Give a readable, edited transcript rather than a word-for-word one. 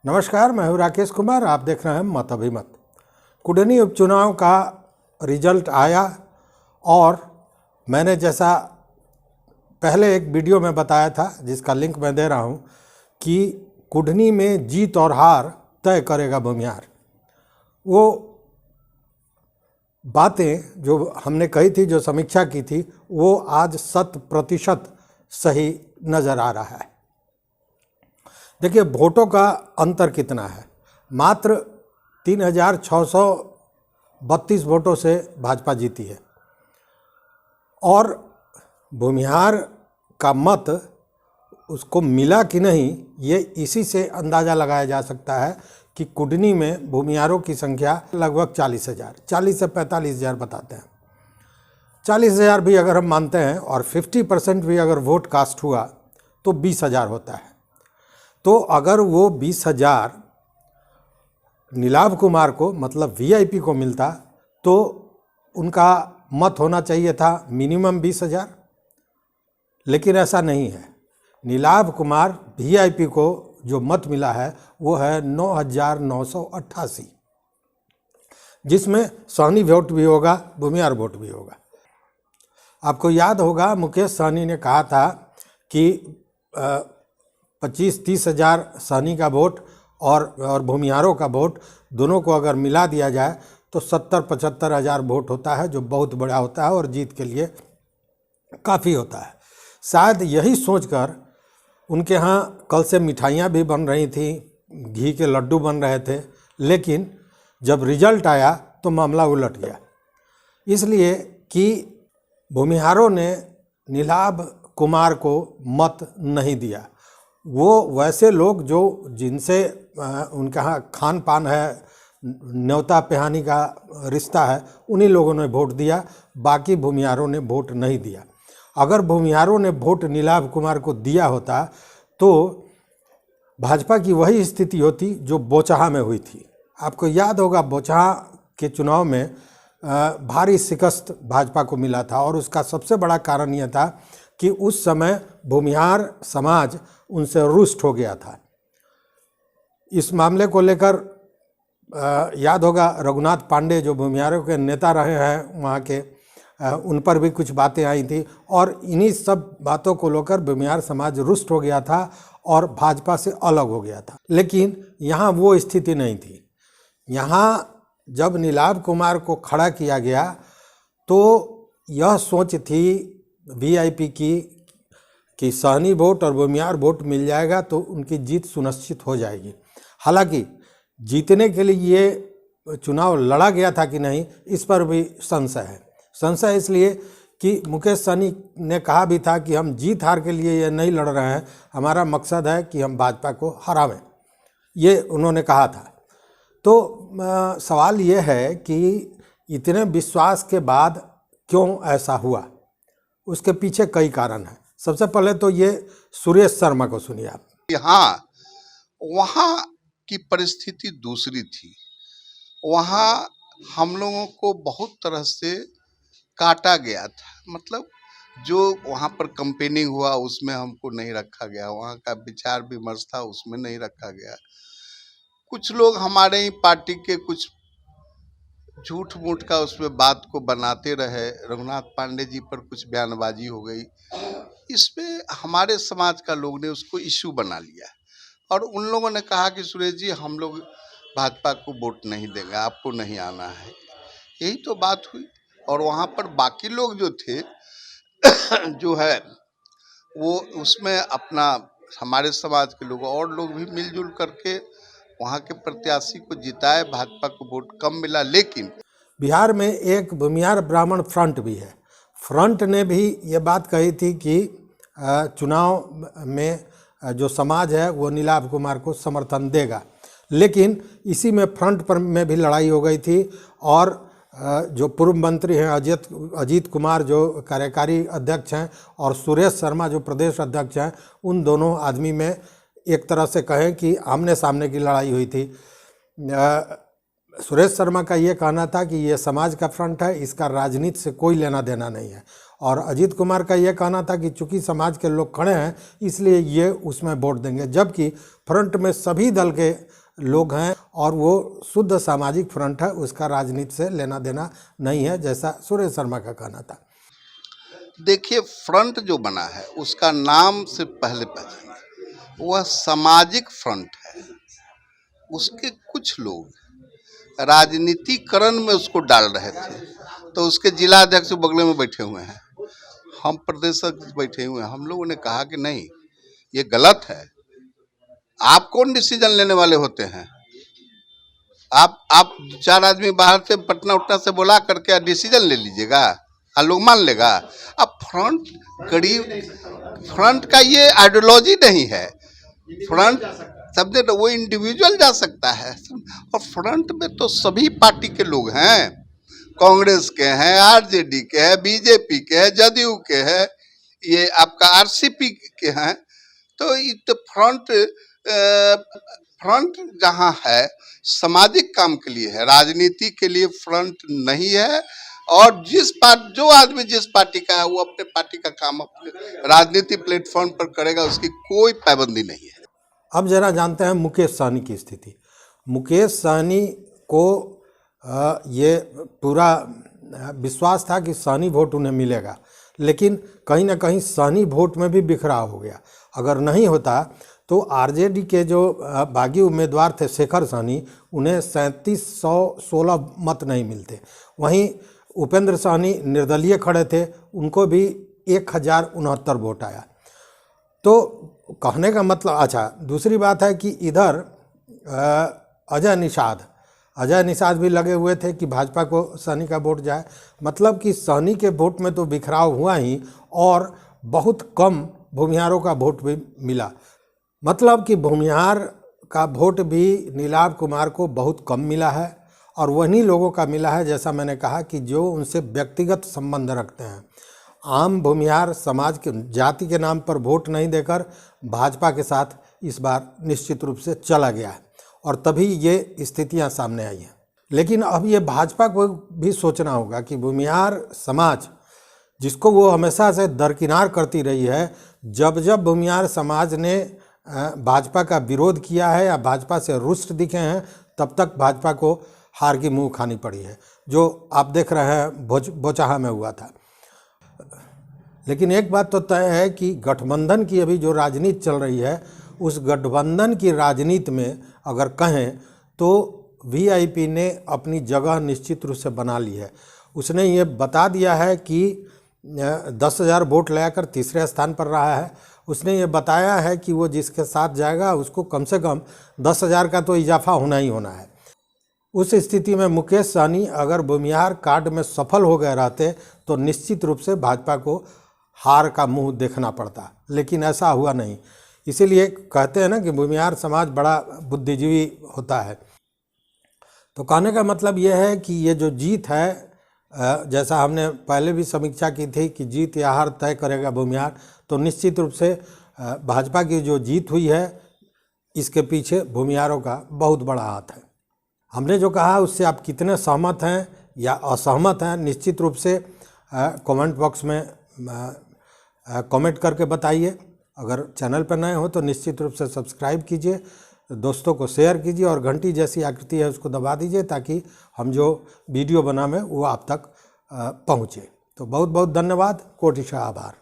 नमस्कार, मैं हूं राकेश कुमार। आप देख रहे हैं मत अभिमत। कुडनी उपचुनाव का रिजल्ट आया और मैंने जैसा पहले एक वीडियो में बताया था, जिसका लिंक मैं दे रहा हूं, कि कुडनी में जीत और हार तय करेगा भूमिहार। वो बातें जो हमने कही थी, जो समीक्षा की थी, वो आज 100% सही नज़र आ रहा है। देखिए, वोटों का अंतर कितना है। मात्र 3632 वोटों से भाजपा जीती है और भूमिहार का मत उसको मिला कि नहीं, ये इसी से अंदाज़ा लगाया जा सकता है कि कुडनी में भूमिहारों की संख्या लगभग 40 से 45,000 बताते हैं। 40,000 भी अगर हम मानते हैं और 50% भी अगर वोट कास्ट हुआ तो 20,000 होता है। तो अगर वो 20,000 नीलाभ कुमार को, मतलब वीआईपी को मिलता, तो उनका मत होना चाहिए था मिनिमम 20,000, लेकिन ऐसा नहीं है। नीलाभ कुमार वीआईपी को जो मत मिला है वो है 9,988, जिसमें सहनी वोट भी होगा, भूमिहार वोट भी होगा। आपको याद होगा, मुकेश सहनी ने कहा था कि 25-30 हज़ार सहनी का वोट और भूमिहारों का वोट दोनों को अगर मिला दिया जाए तो 70-75 हज़ार वोट होता है, जो बहुत बड़ा होता है और जीत के लिए काफ़ी होता है। शायद यही सोचकर उनके यहाँ कल से मिठाइयाँ भी बन रही थी, घी के लड्डू बन रहे थे, लेकिन जब रिजल्ट आया तो मामला उलट गया, इसलिए कि भूमिहारों ने नीलाभ कुमार को मत नहीं दिया। वो वैसे लोग जो जिनसे उनके यहाँ खान पान है, न्योता पिहानी का रिश्ता है, उन्हीं लोगों ने वोट दिया। बाकी भूमिहारों ने वोट नहीं दिया। अगर भूमिहारों ने वोट नीलाभ कुमार को दिया होता तो भाजपा की वही स्थिति होती जो बोचहा में हुई थी। आपको याद होगा, बोचहा के चुनाव में भारी शिकस्त भाजपा को मिला था और उसका सबसे बड़ा कारण यह था कि उस समय भूमिहार समाज उनसे रुष्ट हो गया था। इस मामले को लेकर याद होगा, रघुनाथ पांडे जो भूमिहारों के नेता रहे हैं वहाँ के, उन पर भी कुछ बातें आई थी और इन्हीं सब बातों को लेकर भूमिहार समाज रुष्ट हो गया था और भाजपा से अलग हो गया था। लेकिन यहाँ वो स्थिति नहीं थी। यहाँ जब नीलाभ कुमार को खड़ा किया गया तो यह सोच थी वीआईपी की कि सहनी वोट और भूमिहार वोट मिल जाएगा तो उनकी जीत सुनिश्चित हो जाएगी। हालांकि जीतने के लिए ये चुनाव लड़ा गया था कि नहीं, इस पर भी संशय है। संशय इसलिए कि मुकेश सहनी ने कहा भी था कि हम जीत हार के लिए ये नहीं लड़ रहे हैं, हमारा मकसद है कि हम भाजपा को हरावें, ये उन्होंने कहा था। तो सवाल ये है कि इतने विश्वास के बाद क्यों ऐसा हुआ, उसके पीछे कई कारण हैं। सबसे पहले तो ये सुरेश शर्मा को सुनिए आप। हाँ, वहाँ की परिस्थिति दूसरी थी। वहाँ हम लोगों को बहुत तरह से काटा गया था। मतलब जो वहाँ पर कंपेनिंग हुआ उसमें हमको नहीं रखा गया, वहाँ का विचार विमर्श था उसमें नहीं रखा गया। कुछ लोग हमारे ही पार्टी के कुछ झूठ मूठ का उसमें बात को बनाते रहे। रघुनाथ पांडे जी पर कुछ बयानबाजी हो गई, इसमें हमारे समाज का लोग ने उसको इश्यू बना लिया और उन लोगों ने कहा कि सुरेश जी, हम लोग भाजपा को वोट नहीं देंगे, आपको नहीं आना है। यही तो बात हुई। और वहाँ पर बाकी लोग जो थे जो है वो उसमें अपना हमारे समाज के लोग और लोग भी मिलजुल करके वहाँ के प्रत्याशी को जिताए। भाजपा को वोट कम मिला, लेकिन बिहार में एक भूमिहार ब्राह्मण फ्रंट भी है। फ्रंट ने भी ये बात कही थी कि चुनाव में जो समाज है वो नीलाभ कुमार को समर्थन देगा, लेकिन इसी में फ्रंट पर में भी लड़ाई हो गई थी और जो पूर्व मंत्री हैं अजीत कुमार जो कार्यकारी अध्यक्ष हैं और सुरेश शर्मा जो प्रदेश अध्यक्ष हैं, उन दोनों आदमी में एक तरह से कहें कि आमने सामने की लड़ाई हुई थी। सुरेश शर्मा का ये कहना था कि ये समाज का फ्रंट है, इसका राजनीति से कोई लेना देना नहीं है, और अजीत कुमार का ये कहना था कि चूंकि समाज के लोग खड़े हैं इसलिए ये उसमें वोट देंगे, जबकि फ्रंट में सभी दल के लोग हैं और वो शुद्ध सामाजिक फ्रंट है, उसका राजनीति से लेना देना नहीं है, जैसा सुरेश शर्मा का कहना था। देखिए, फ्रंट जो बना है उसका नाम से पहले पहचाना, वह सामाजिक फ्रंट है। उसके कुछ लोग राजनीतिकरण में उसको डाल रहे थे, तो उसके जिला अध्यक्ष बगल में बैठे हुए हैं, हम प्रदेश अध्यक्ष बैठे हुए हैं। हम लोगों ने कहा कि नहीं, ये गलत है। आप कौन डिसीजन लेने वाले होते हैं? आप 4 आदमी बाहर से पटना उटना से बुला करके डिसीजन ले लीजिएगा और लोग मान लेगा? अब फ्रंट का ये आइडियोलॉजी नहीं है। फ्रंट समझे तो वो इंडिविजुअल जा सकता है, और फ्रंट में तो सभी पार्टी के लोग हैं, कांग्रेस के हैं, आरजेडी के हैं, बीजेपी के हैं, जदयू के हैं, ये आपका आरसीपी के हैं। तो ये फ्रंट जहाँ है सामाजिक काम के लिए है, राजनीति के लिए फ्रंट नहीं है। और जो आदमी जिस पार्टी का है वो अपने पार्टी का काम अपने राजनीति प्लेटफॉर्म पर करेगा, उसकी कोई पाबंदी नहीं है। अब जरा जानते हैं मुकेश सहनी की स्थिति। मुकेश सहनी को ये पूरा विश्वास था कि सहनी वोट उन्हें मिलेगा, लेकिन कहीं ना कहीं सहनी वोट में भी बिखराव हो गया। अगर नहीं होता तो आरजेडी के जो बागी उम्मीदवार थे शेखर सहनी, उन्हें 3716 मत नहीं मिलते। वहीं उपेंद्र सहनी निर्दलीय खड़े थे, उनको भी 1069 वोट आया। तो कहने का मतलब, अच्छा दूसरी बात है कि इधर अजय निषाद भी लगे हुए थे कि भाजपा को सहनी का वोट जाए। मतलब कि सहनी के वोट में तो बिखराव हुआ ही, और बहुत कम भूमिहारों का वोट भी मिला। मतलब कि भूमिहार का वोट भी नीलाभ कुमार को बहुत कम मिला है, और वहीं लोगों का मिला है, जैसा मैंने कहा, कि जो उनसे व्यक्तिगत संबंध रखते हैं। आम भूमिहार समाज के जाति के नाम पर वोट नहीं देकर भाजपा के साथ इस बार निश्चित रूप से चला गया है, और तभी ये स्थितियां सामने आई हैं। लेकिन अब ये भाजपा को भी सोचना होगा कि भूमिहार समाज, जिसको वो हमेशा से दरकिनार करती रही है, जब भूमिहार समाज ने भाजपा का विरोध किया है या भाजपा से रुष्ट दिखे हैं, तब तक भाजपा को हार की मुंह खानी पड़ी है, जो आप देख रहे हैं बोचाहा में हुआ था। लेकिन एक बात तो तय है कि गठबंधन की अभी जो राजनीति चल रही है, उस गठबंधन की राजनीति में अगर कहें तो वीआईपी ने अपनी जगह निश्चित रूप से बना ली है। उसने ये बता दिया है कि 10,000 वोट लेकर तीसरे स्थान पर रहा है। उसने ये बताया है कि वो जिसके साथ जाएगा उसको कम से कम 10,000 का तो इजाफा होना ही होना है। उस स्थिति में मुकेश सहनी अगर भूमिहार कार्ड में सफल हो गए रहते तो निश्चित रूप से भाजपा को हार का मुंह देखना पड़ता, लेकिन ऐसा हुआ नहीं। इसीलिए कहते हैं ना कि भूमिहार समाज बड़ा बुद्धिजीवी होता है। तो कहने का मतलब यह है कि ये जो जीत है, जैसा हमने पहले भी समीक्षा की थी कि जीत या हार तय करेगा भूमिहार, तो निश्चित रूप से भाजपा की जो जीत हुई है, इसके पीछे भूमिहारों का बहुत बड़ा हाथ है। हमने जो कहा उससे आप कितने सहमत हैं या असहमत हैं, निश्चित रूप से कमेंट बॉक्स में कमेंट करके बताइए। अगर चैनल पर नए हो तो निश्चित रूप से सब्सक्राइब कीजिए, दोस्तों को शेयर कीजिए, और घंटी जैसी आकृति है उसको दबा दीजिए, ताकि हम जो वीडियो बनाएं वो आप तक पहुँचे। तो बहुत बहुत धन्यवाद, कोटिशा आभार।